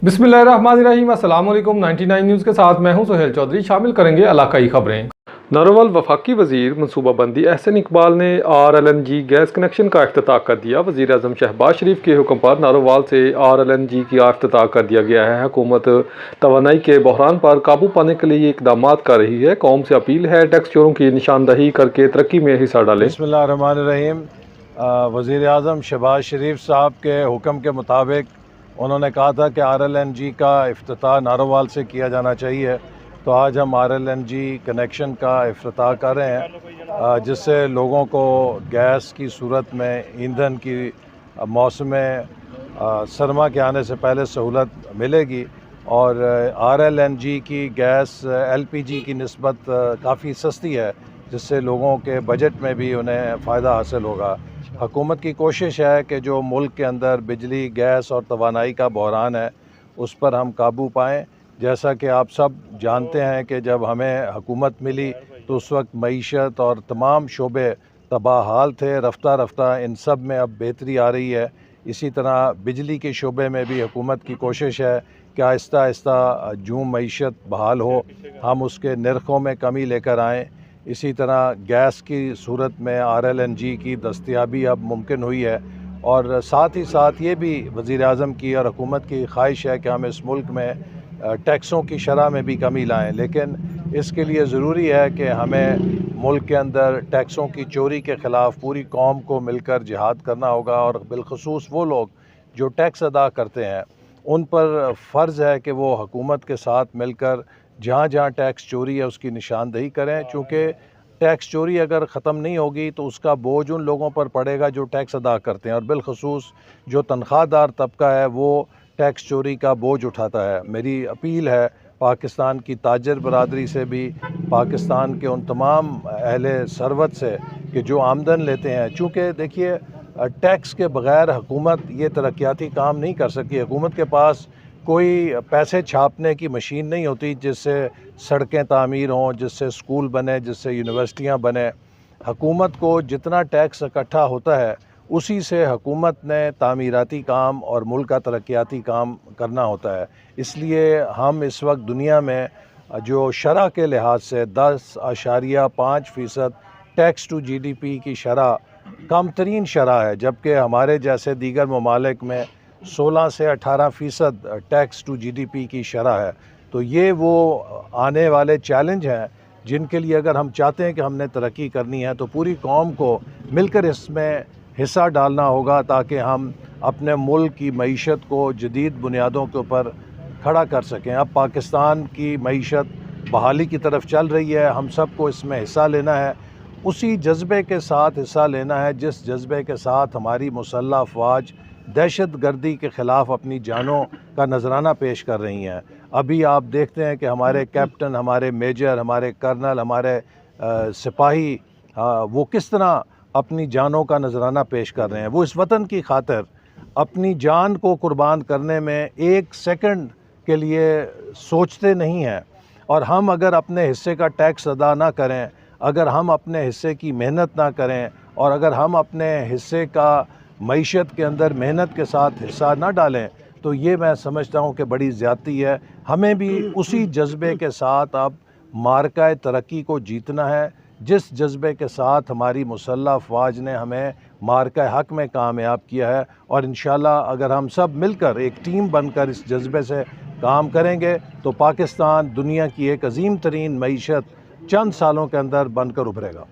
बिस्मिल्लाहिर्रहमानिर्रहीम। अस्सलाम वालेकुम। 99 न्यूज़ के साथ मैं हूं सुहेल चौधरी। शामिल करेंगे इलाकाई खबरें। नारोवाल वफाकी वजीर मनसूबाबंदी एहसन इकबाल ने RLNG गैस कनेक्शन का इफ्तिताह कर दिया। वजीर आज़म शहबाज शरीफ के हुक्म पर नारोवाल से RLNG का इफ्तिताह कर दिया गया है। हुकूमत तवानाई के बहरान पर काबू पाने के लिए इकदाम कर रही है। कौम से अपील है टैक्स चोरों की निशानदही करके तरक्की में हिस्सा डालें। बिस्मिल्लाहिर्रहमानिर्रहीम। वज़ीर आज़म शहबाज शरीफ साहब के हुक्म के मुताबिक उन्होंने कहा था कि RLNG का इफ्तिताह नारोवाल से किया जाना चाहिए, तो आज हम RLNG कनेक्शन का इफ्तिताह कर रहे हैं, जिससे लोगों को गैस की सूरत में ईंधन की मौसम सरमा के आने से पहले सहूलत मिलेगी। और RLNG की गैस LPG की निस्बत काफ़ी सस्ती है, जिससे लोगों के बजट में भी उन्हें फ़ायदा हासिल होगा। हुकूमत की कोशिश है कि जो मुल्क के अंदर बिजली, गैस और तवानाई का बहरान है, उस पर हम काबू पाएँ। जैसा कि आप सब जानते हैं कि जब हमें हुकूमत मिली तो उस वक्त मईशत और तमाम शोबे तबाह हाल थे। रफ्ता रफ्ता इन सब में अब बेहतरी आ रही है। इसी तरह बिजली के शोबे में भी हुकूमत की कोशिश है कि आहिस्ता आहिस्ता जो मईशत बहाल हो, हम उसके नरखों में कमी लेकर आएँ। इसी तरह गैस की सूरत में RLNG की दस्तयाबी अब मुमकिन हुई है, और साथ ही साथ ये भी वज़ीर आज़म की और हुकूमत की ख्वाहिश है कि हम इस मुल्क में टैक्सों की शरह में भी कमी लाएं। लेकिन इसके लिए ज़रूरी है कि हमें मुल्क के अंदर टैक्सों की चोरी के ख़िलाफ़ पूरी कौम को मिलकर जिहाद करना होगा, और बिलखसूस वो लोग जो टैक्स अदा करते हैं उन पर फ़र्ज़ है कि वो हुकूमत के साथ मिलकर जहाँ जहाँ टैक्स चोरी है उसकी निशानदही करें, चूँकि टैक्स चोरी अगर ख़त्म नहीं होगी तो उसका बोझ उन लोगों पर पड़ेगा जो टैक्स अदा करते हैं, और बिलखसूस जो तनख्वाहदार तबका है वो टैक्स चोरी का बोझ उठाता है। मेरी अपील है पाकिस्तान की ताजर बरादरी से भी, पाकिस्तान के उन तमाम अहले सरवत से कि जो आमदन लेते हैं, चूँकि देखिए टैक्स के बग़ैर हुकूमत ये तरक्याती काम नहीं कर सकती। हुकूमत के पास कोई पैसे छापने की मशीन नहीं होती जिससे सड़कें तामीर हों, जिससे स्कूल बने, जिससे यूनिवर्सिटियां बने। हुकूमत को जितना टैक्स इकट्ठा होता है उसी से हुकूमत ने तामीराती काम और मुल्क का तरक्याती काम करना होता है। इसलिए हम इस वक्त दुनिया में जो शरह के लिहाज से 10.5% टैक्स टू GDP की शरह कम तरीन शरह है, जबकि हमारे जैसे दीगर ममालिक में 16 से 18% टैक्स टू GDP की शरह है। तो ये वो आने वाले चैलेंज हैं जिनके लिए अगर हम चाहते हैं कि हमने तरक्की करनी है तो पूरी कौम को मिलकर इसमें हिस्सा डालना होगा, ताकि हम अपने मुल्क की मईशत को जदीद बुनियादों के ऊपर खड़ा कर सकें। अब पाकिस्तान की मईशत बहाली की तरफ चल रही है, हम सब को इसमें हिस्सा लेना है, उसी जज्बे के साथ हिस्सा लेना है जिस जज्बे के साथ हमारी मुसल्लह अफवाज दहशत गर्दी के ख़िलाफ़ अपनी जानों का नजराना पेश कर रही हैं। अभी आप देखते हैं कि हमारे कैप्टन, हमारे मेजर, हमारे कर्नल, हमारे सिपाही वो किस तरह अपनी जानों का नजराना पेश कर रहे हैं। वो इस वतन की खातिर अपनी जान को कुर्बान करने में एक सेकंड के लिए सोचते नहीं हैं। और हम अगर अपने हिस्से का टैक्स अदा ना करें, अगर हम अपने हिस्से की मेहनत ना करें, और अगर हम अपने हिस्से का मईशत के अंदर मेहनत के साथ हिस्सा ना डालें, तो ये मैं समझता हूँ कि बड़ी ज़्यादती है। हमें भी उसी जज्बे के साथ अब मार्का तरक्की को जीतना है, जिस जज्बे के साथ हमारी मुसल्लह अफवाज ने हमें मार्का हक में कामयाब किया है। और इंशाअल्लाह अगर हम सब मिलकर एक टीम बनकर इस जज्बे से काम करेंगे तो पाकिस्तान दुनिया की एक अजीम तरीन मईशत चंद सालों के अंदर बनकर उभरेगा।